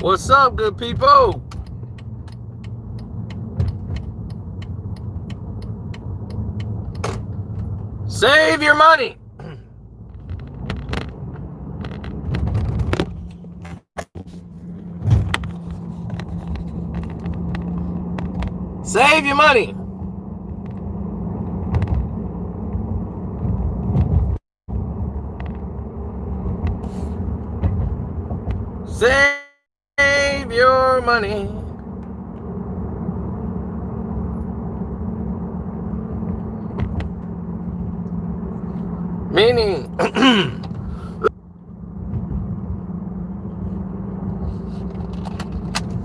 What's up, good people? Save your money. Save your money. Save your money. Meaning,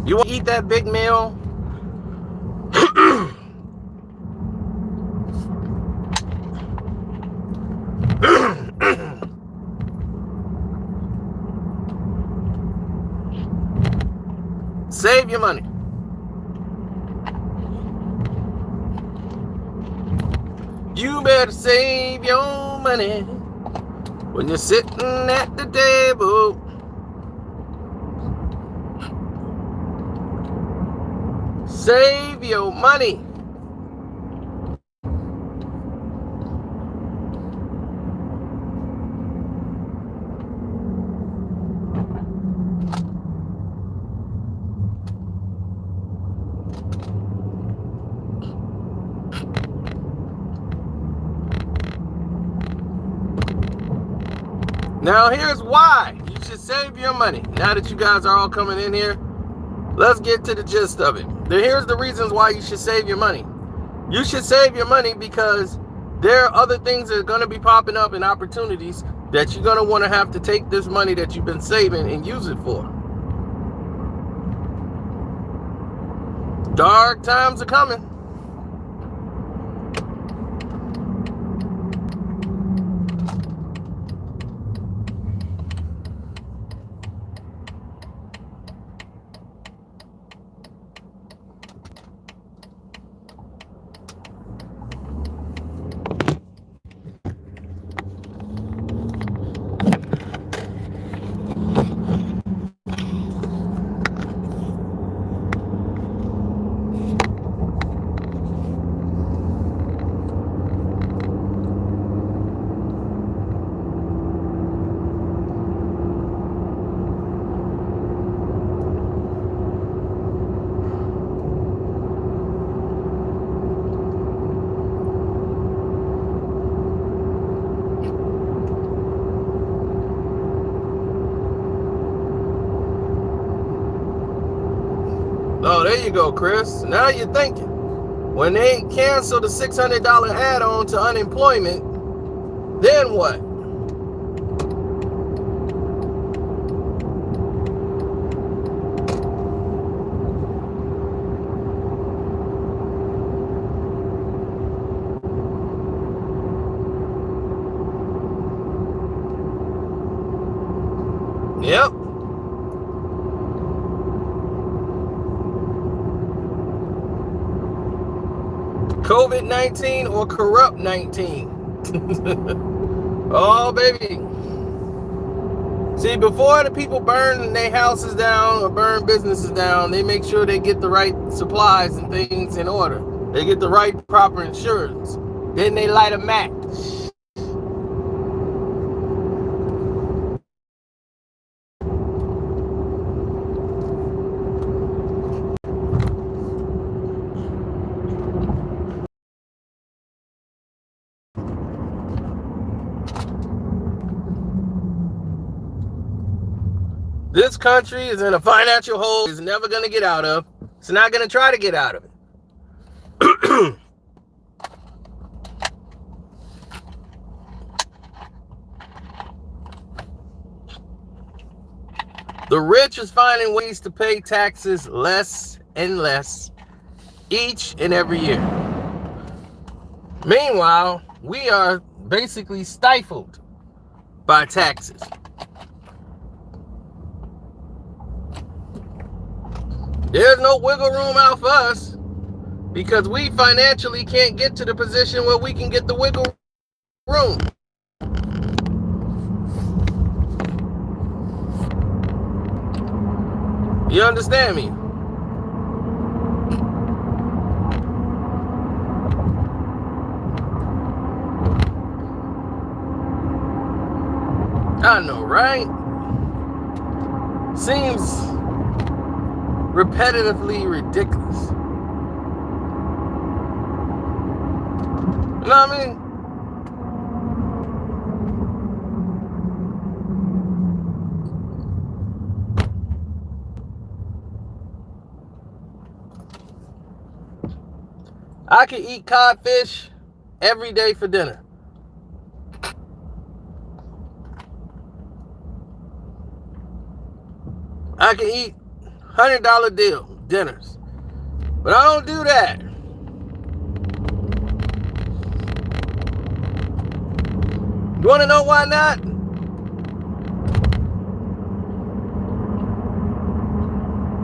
you want to eat that big meal? Save your money. You better save your money when you're sitting at the table. Save your money. Now here's why you should save your money. Now that you guys are all coming in here, let's get to the gist of it. Here's the reasons why you should save your money. You should save your money because there are other things that are going to be popping up and opportunities that you're going to want to have to take this money that you've been saving and use it for. Dark times are coming. Oh, there you go, Chris. Now you're thinking. When they cancel the $600 add-on to unemployment, then what? Yep. COVID-19 or corrupt 19. Oh, baby. See, before the people burn their houses down or burn businesses down, they make sure they get the right supplies and things in order. They get the right proper insurance. Then they light a match. This country is in a financial hole it's never going to get out of. It's not going to try to get out of it. The rich is finding ways to pay taxes less and less each and every year. Meanwhile, we are basically stifled by taxes. There's no wiggle room out for us because we financially can't get to the position where we can get the wiggle room. You understand me? I know, right? Seems repetitively ridiculous. You know what I mean? I can eat codfish every day for dinner. I can eat $100 dinners. But I don't do that. You want to know why not?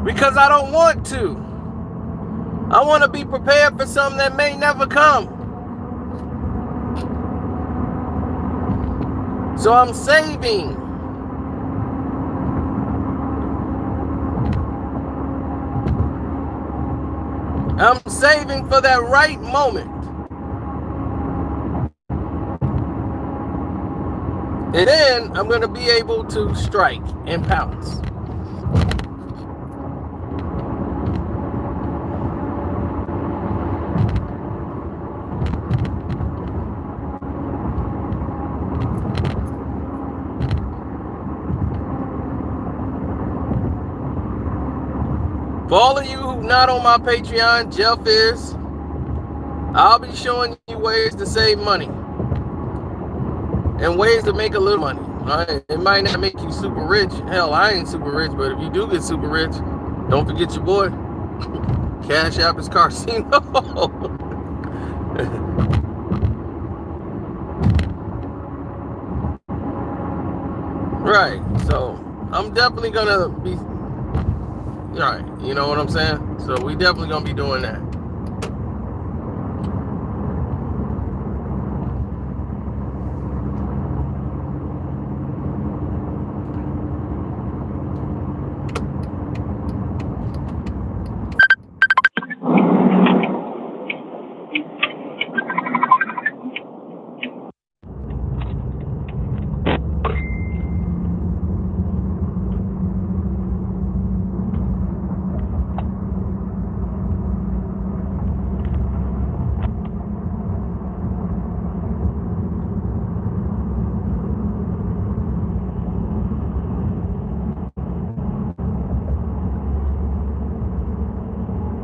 Because I don't want to. I want to be prepared for something that may never come. So I'm saving. I'm saving for that right moment. And then I'm going to be able to strike and pounce. For all of you who not on my Patreon, Jeff is, I'll be showing you ways to save money and ways to make a little money. Right? It might not make you super rich. Hell, I ain't super rich, but if you do get super rich, don't forget your boy. Cash App is Carcino. Right. So I'm definitely gonna be. Right, you know what I'm saying? So we definitely gonna be doing that.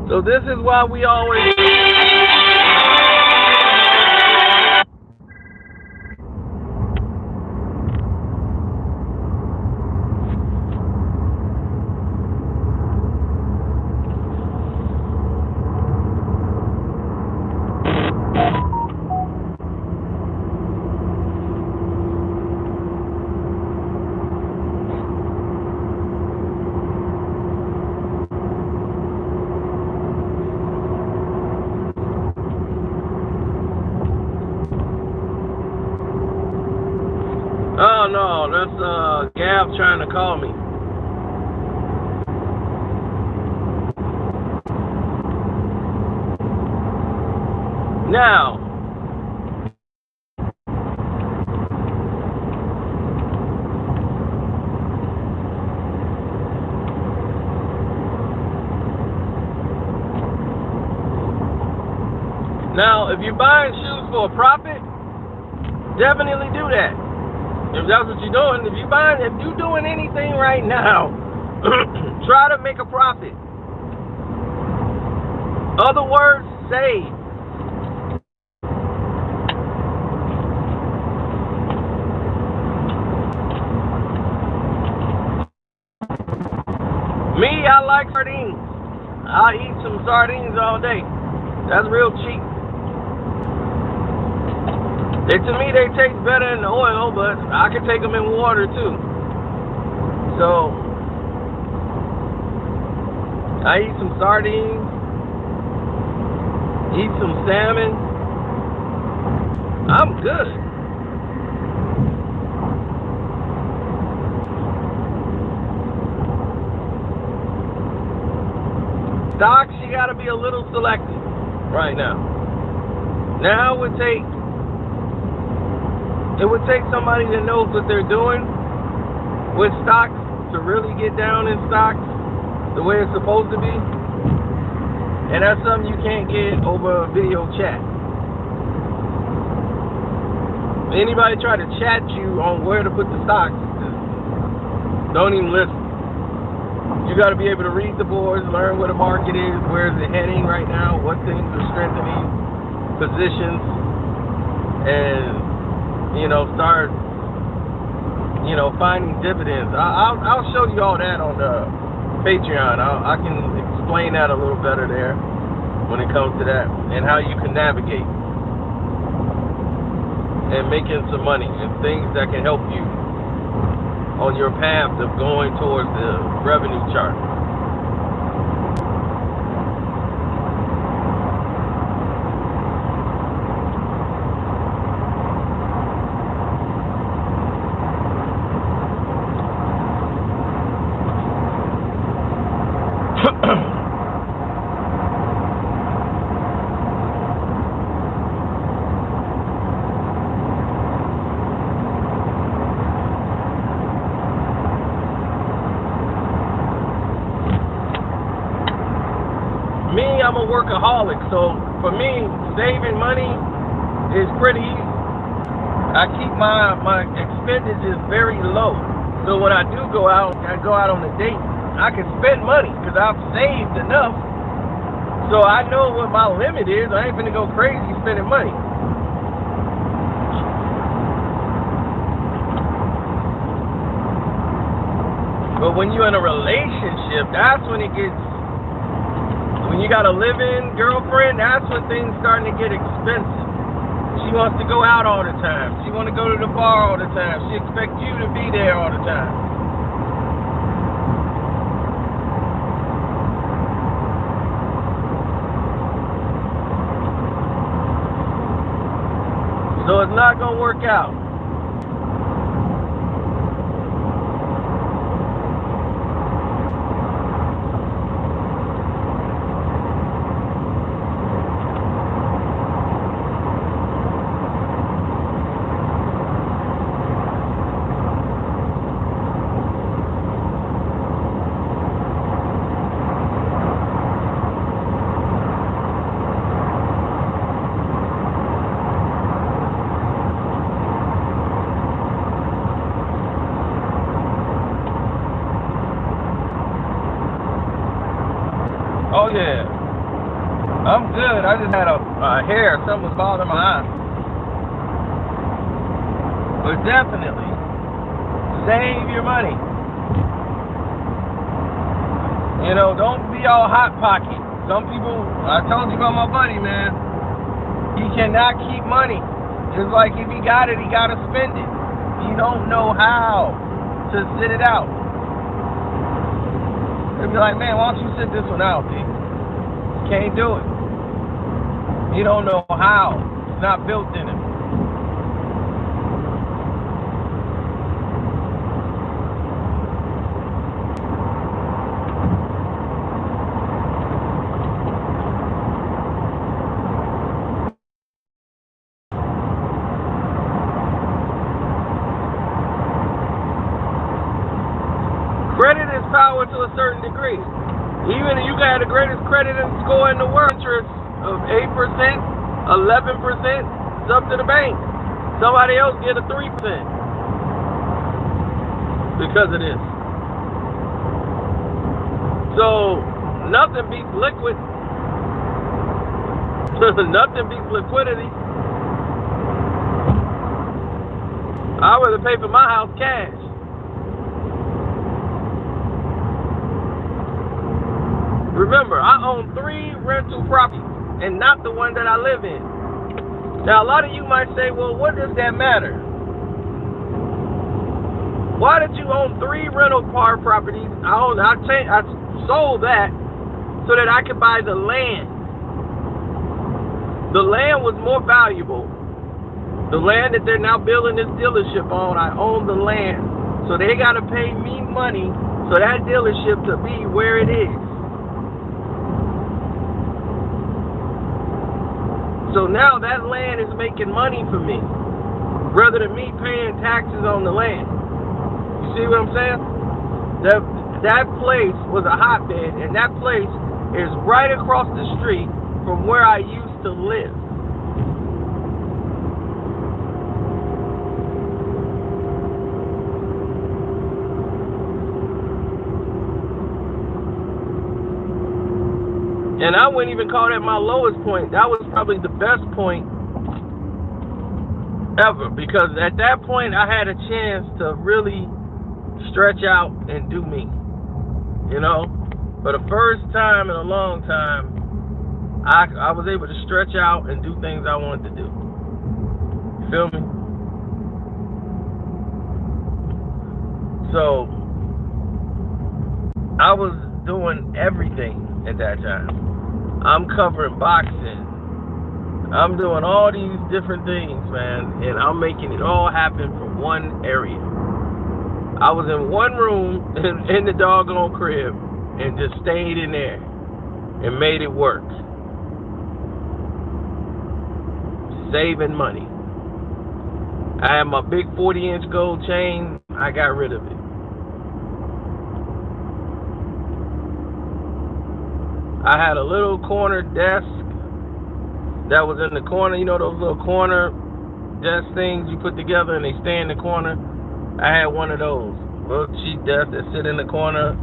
So this is why we always. Oh no, that's Gab trying to call me. Now, if you're buying shoes for a profit, definitely do that. If that's what you're doing, if you're doing anything right now, try to make a profit. Other words, save. Me, I like sardines. I'll eat some sardines all day. That's real cheap. To me, they taste better in the oil, but I can take them in water too. So, I eat some sardines, eat some salmon. I'm good. Stocks, you got to be a little selective right now. Now it would take somebody that knows what they're doing with stocks to really get down in stocks the way it's supposed to be. And that's something you can't get over a video chat. Anybody try to chat you on where to put the stocks, just don't even listen. You got to be able to read the boards, learn where the market is, where is it heading right now, what things are strengthening positions, and start finding dividends. I'll show you all that on the Patreon. I can explain that a little better there when it comes to that, and how you can navigate and making some money and things that can help you on your path of going towards the revenue chart. I'm a workaholic, so for me, saving money is pretty easy. I keep my expenditures very low, so when I do go out on a date, I can spend money because I've saved enough. So I know what my limit is. I ain't finna go crazy spending money. But when you're in a relationship, that's when it gets. When you got a live-in girlfriend, that's when things starting to get expensive. She wants to go out all the time. She want to go to the bar all the time. She expects you to be there all the time. So it's not going to work out. Oh yeah, I'm good. I just had a hair, something was bothering my eye. But definitely, save your money. Don't be all hot pocket. Some people, I told you about my buddy, man. He cannot keep money. Just like if he got it, he got to spend it. He don't know how to sit it out. They'd be like, man, why don't you sit this one out, dude? Can't do it. He don't know how. It's not built in him. Credit is power to a certain degree. Even if you got the greatest credit score in the world, interest of 8%, 11%, it's up to the bank. Somebody else get a 3% because of this. So nothing beats liquid. Nothing beats liquidity. I'd rather pay for my house cash. Remember, I own 3 rental properties and not the one that I live in. Now, a lot of you might say, well, what does that matter? Why did you own 3 rental car properties? I sold that so that I could buy the land. The land was more valuable. The land that they're now building this dealership on, I own the land. So they got to pay me money so that dealership to be where it is. So now that land is making money for me, rather than me paying taxes on the land. You see what I'm saying? That place was a hotbed, and that place is right across the street from where I used to live. And I wouldn't even call that my lowest point. That was probably the best point ever, because at that point I had a chance to really stretch out and do me. You know, for the first time in a long time, I was able to stretch out and do things I wanted to do. You feel me? So I was doing everything at that time. I'm covering boxing. I'm doing all these different things, man, and I'm making it all happen from one area. I was in one room in the doggone crib and just stayed in there and made it work. Saving money. I had my big 40-inch gold chain. I got rid of it. I had a little corner desk that was in the corner. You know those little corner desk things you put together and they stay in the corner? I had one of those little cheap desks that sit in the corner,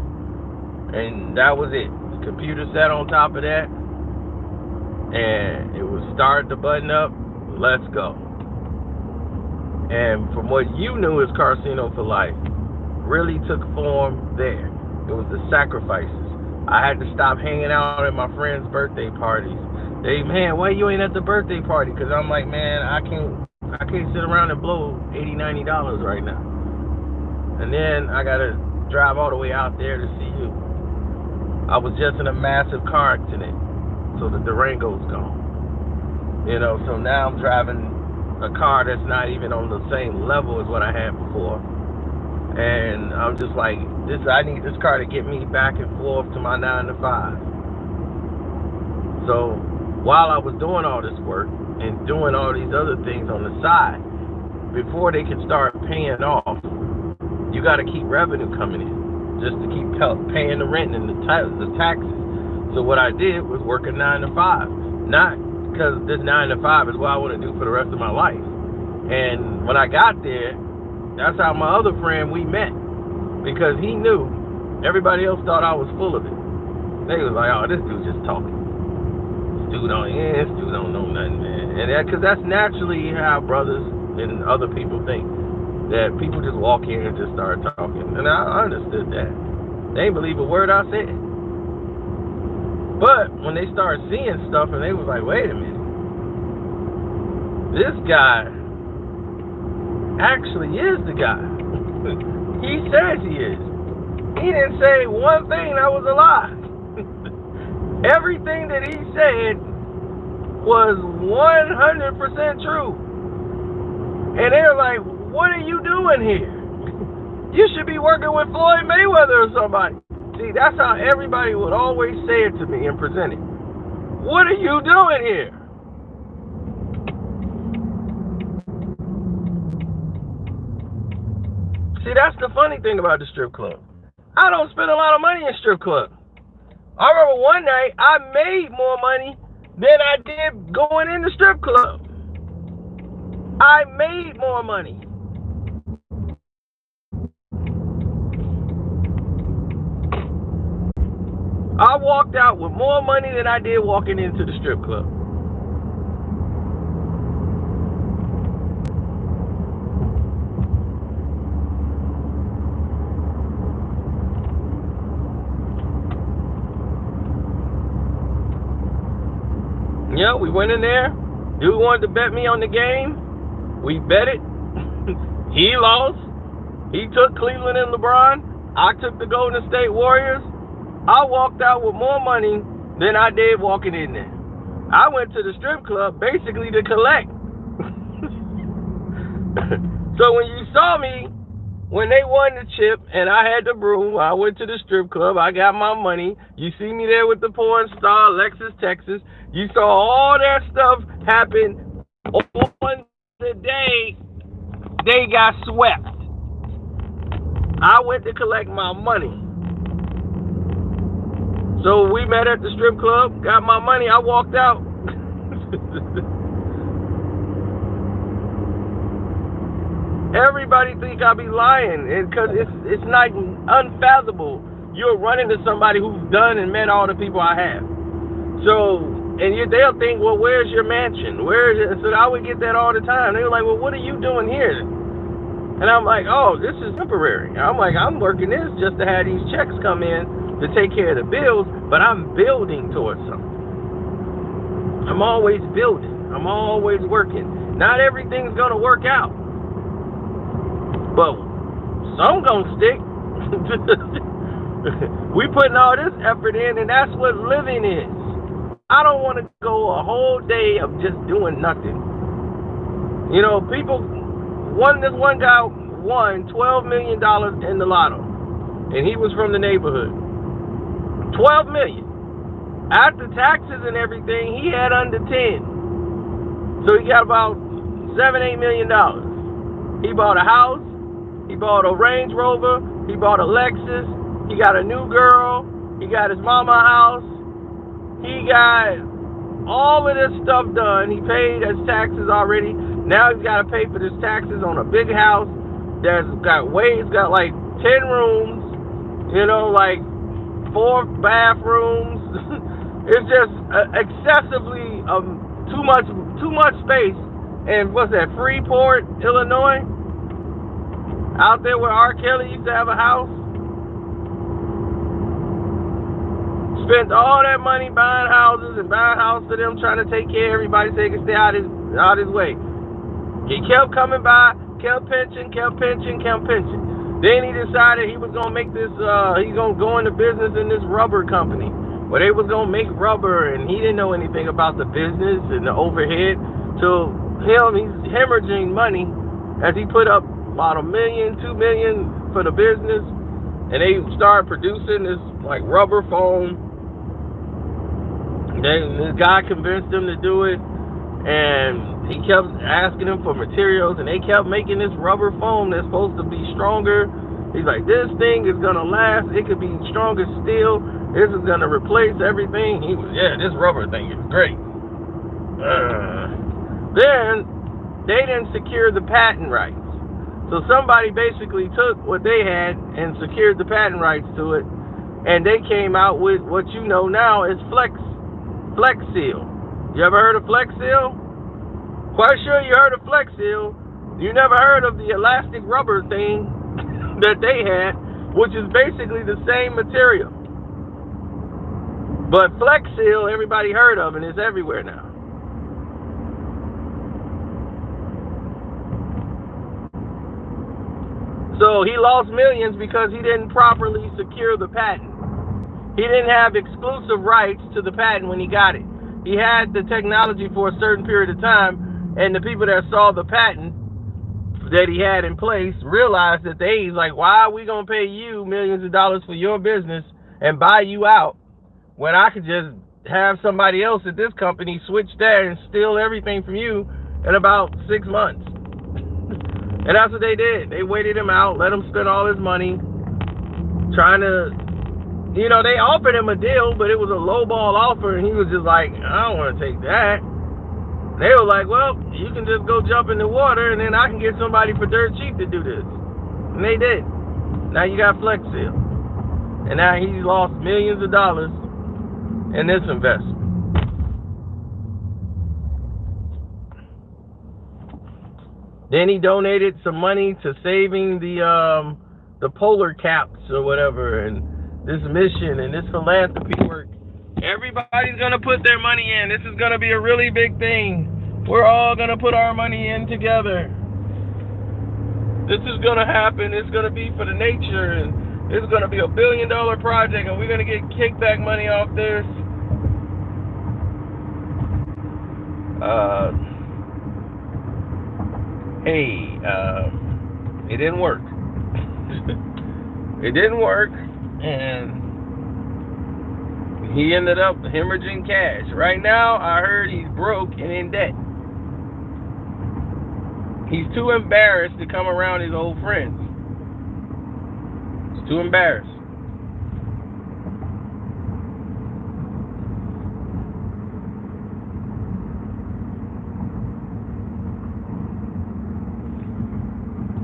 and that was it. The computer sat on top of that, and it would start the button up, let's go. And from what you knew as Casino for Life, really took form there. It was the sacrifices. I had to stop hanging out at my friends' birthday parties. Man, why you ain't at the birthday party? Because I'm like, man, I can't sit around and blow $80, $90 right now. And then I got to drive all the way out there to see you. I was just in a massive car accident, so the Durango's gone. You know, so now I'm driving a car that's not even on the same level as what I had before. And I'm just like, I need this car to get me back and forth to my 9 to 5. So while I was doing all this work and doing all these other things on the side, before they can start paying off, you got to keep revenue coming in just to keep paying the rent and the taxes. So what I did was work a 9 to 5, not because this 9 to 5 is what I want to do for the rest of my life. And when I got there, that's how my other friend, we met, because he knew everybody else thought I was full of it. They was like, oh, this dude just talking. This dude don't know nothing, man. And because that's naturally how brothers and other people think, that people just walk in and just start talking. And I understood that. They didn't believe a word I said. But when they started seeing stuff and they was like, wait a minute, this guy actually is the guy. He says he is. He didn't say one thing that was a lie. Everything that he said was 100% true. And they're like, what are you doing here? You should be working with Floyd Mayweather or somebody. See, that's how everybody would always say it to me and present it. What are you doing here? See, that's the funny thing about the strip club. I don't spend a lot of money in strip club. I remember one night I made more money than I did going in the strip club. I made more money. I walked out with more money than I did walking into the strip club. Yeah, we went in there. Dude wanted to bet me on the game. We bet it. He lost. He took Cleveland and LeBron. I took the Golden State Warriors. I walked out with more money than I did walking in there. I went to the strip club basically to collect. So when you saw me when they won the chip and I had the broom, I went to the strip club. I got my money. You see me there with the porn star, Lexus, Texas. You saw all that stuff happen on the day they got swept. I went to collect my money. So we met at the strip club, got my money, I walked out. Everybody think I be lying, because it's not unfathomable. You're running to somebody who's done and met all the people I have. So, and they'll think, well, where's your mansion? Where is it? So I would get that all the time. They were like, well, what are you doing here? And I'm like, oh, this is temporary. I'm like, I'm working this just to have these checks come in to take care of the bills, but I'm building towards something. I'm always building. I'm always working. Not everything's going to work out, but some going to stick. We putting all this effort in, and that's what living is. I don't want to go a whole day of just doing nothing. You know, this one guy won $12 million in the lotto, and he was from the neighborhood. $12 million. After taxes and everything, he had under 10. So he got about $7-8 million. He bought a house. He bought a Range Rover. He bought a Lexus. He got a new girl. He got his mama house. He got all of this stuff done. He paid his taxes already. Now he's got to pay for his taxes on a big house that's got like 10 rooms, like 4 bathrooms. It's just excessively too much space. And what's that, Freeport, Illinois? Out there where R. Kelly used to have a house. Spent all that money buying houses and buying houses for them, trying to take care of everybody so they can stay out his way. He kept coming by, kept pinching. Then he decided he was going to make this, he's going to go into business in this rubber company where they was going to make rubber, and he didn't know anything about the business and the overhead. So he's hemorrhaging money as he put up about $1 million, $2 million for the business, and they started producing this like rubber foam. Then this guy convinced him to do it, and he kept asking him for materials, and they kept making this rubber foam that's supposed to be stronger. He's like, this thing is gonna last. It could be stronger steel. This is gonna replace everything. He was, this rubber thing is great. Then they didn't secure the patent rights. So somebody basically took what they had and secured the patent rights to it, and they came out with what you know now is Flex Seal. You ever heard of Flex Seal? Quite sure you heard of Flex Seal. You never heard of the elastic rubber thing that they had, which is basically the same material. But Flex Seal, everybody heard of, and it's everywhere now. So he lost millions because he didn't properly secure the patent. He didn't have exclusive rights to the patent when he got it. He had the technology for a certain period of time, and the people that saw the patent that he had in place realized that he's like, why are we going to pay you millions of dollars for your business and buy you out when I could just have somebody else at this company switch there and steal everything from you in about 6 months? And that's what they did. They waited him out, let him spend all his money, trying to, they offered him a deal, but it was a lowball offer, and he was just like, I don't want to take that. They were like, well, you can just go jump in the water, and then I can get somebody for dirt cheap to do this. And they did. Now you got Flex Seal. And now he's lost millions of dollars in this investment. Then he donated some money to saving the polar caps or whatever, and this mission and this philanthropy work. Everybody's gonna put their money in. This is gonna be a really big thing. We're all gonna put our money in together. This is gonna happen. It's gonna be for the nature, and it's gonna be $1 billion project, and we're gonna get kickback money off this. It didn't work. It didn't work, and he ended up hemorrhaging cash. Right now, I heard he's broke and in debt. He's too embarrassed to come around his old friends. He's too embarrassed.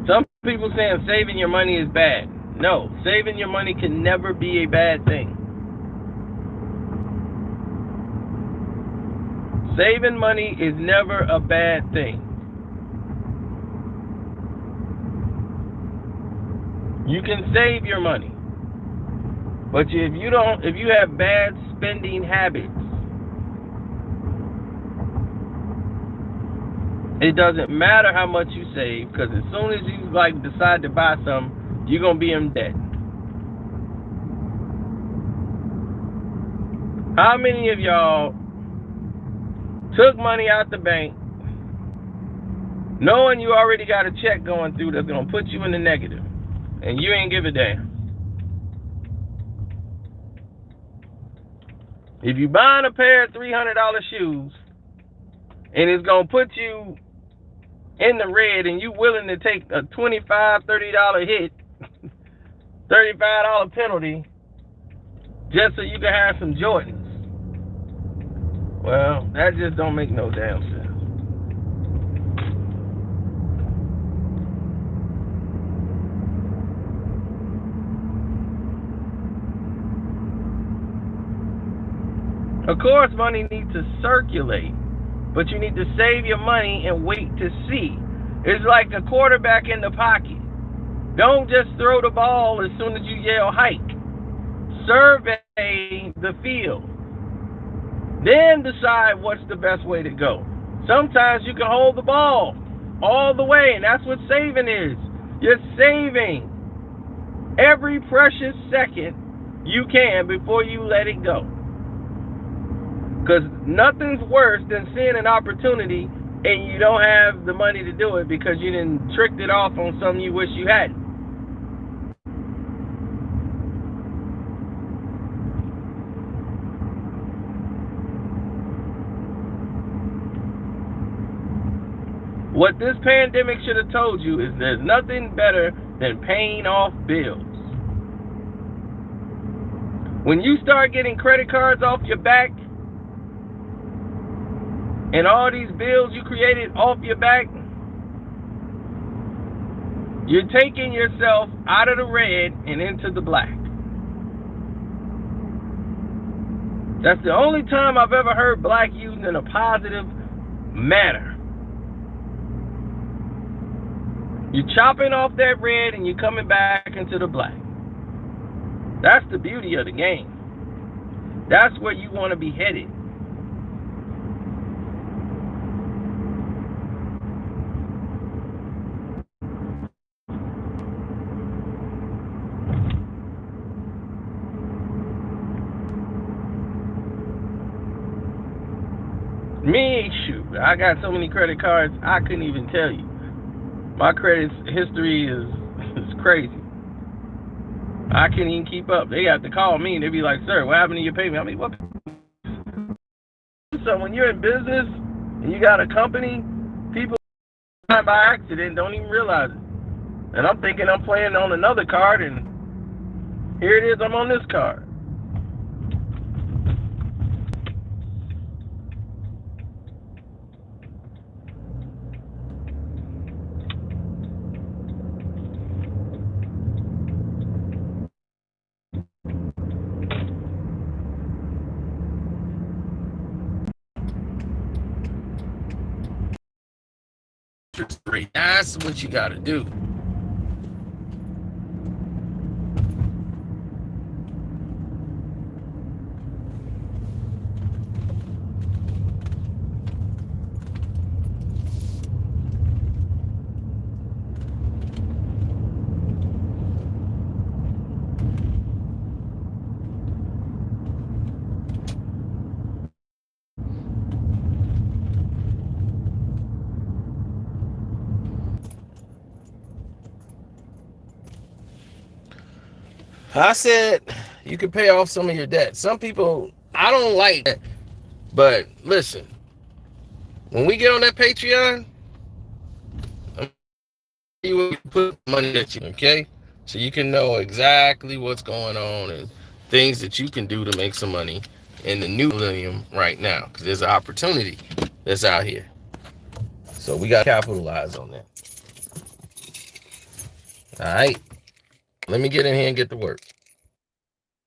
Some people saying saving your money is bad. No, saving your money can never be a bad thing. Saving money is never a bad thing. You can save your money, but if you have bad spending habits, it doesn't matter how much you save, because as soon as you decide to buy something, you're gonna be in debt. How many of y'all took money out the bank knowing you already got a check going through that's gonna put you in the negative, and you ain't give a damn? If you buying a pair of $300 shoes and it's gonna put you in the red, and you willing to take a $25, $30 hit, $35 penalty, just so you can have some Jordans, well, that just don't make no damn sense. Of course, money needs to circulate, but you need to save your money and wait to see. It's like a quarterback in the pocket. Don't just throw the ball as soon as you yell hike. Survey the field. Then decide what's the best way to go. Sometimes you can hold the ball all the way, and that's what saving is. You're saving every precious second you can before you let it go. Because nothing's worse than seeing an opportunity and you don't have the money to do it because you didn't tricked it off on something you wish you hadn't. What this pandemic should have told you is there's nothing better than paying off bills. When you start getting credit cards off your back, and all these bills you created off your back, you're taking yourself out of the red and into the black. That's the only time I've ever heard black used in a positive manner. You're chopping off that red and you're coming back into the black. That's the beauty of the game. That's where you want to be headed. Me, shoot, I got so many credit cards, I couldn't even tell you. My credit history is crazy. I can't even keep up. They have to call me and they be like, "Sir, what happened to your payment?" I mean, what? So when you're in business and you got a company, people by accident don't even realize it. And I'm thinking I'm playing on another card, and here it is, I'm on this card. That's what you got to do. I said you can pay off some of your debt. Some people, I don't like that. But listen, when we get on that Patreon, you put money at you, okay? So you can know exactly what's going on and things that you can do to make some money in the new millennium right now. Because there's an opportunity that's out here. So we got to capitalize on that. All right. Let me get in here and get to work.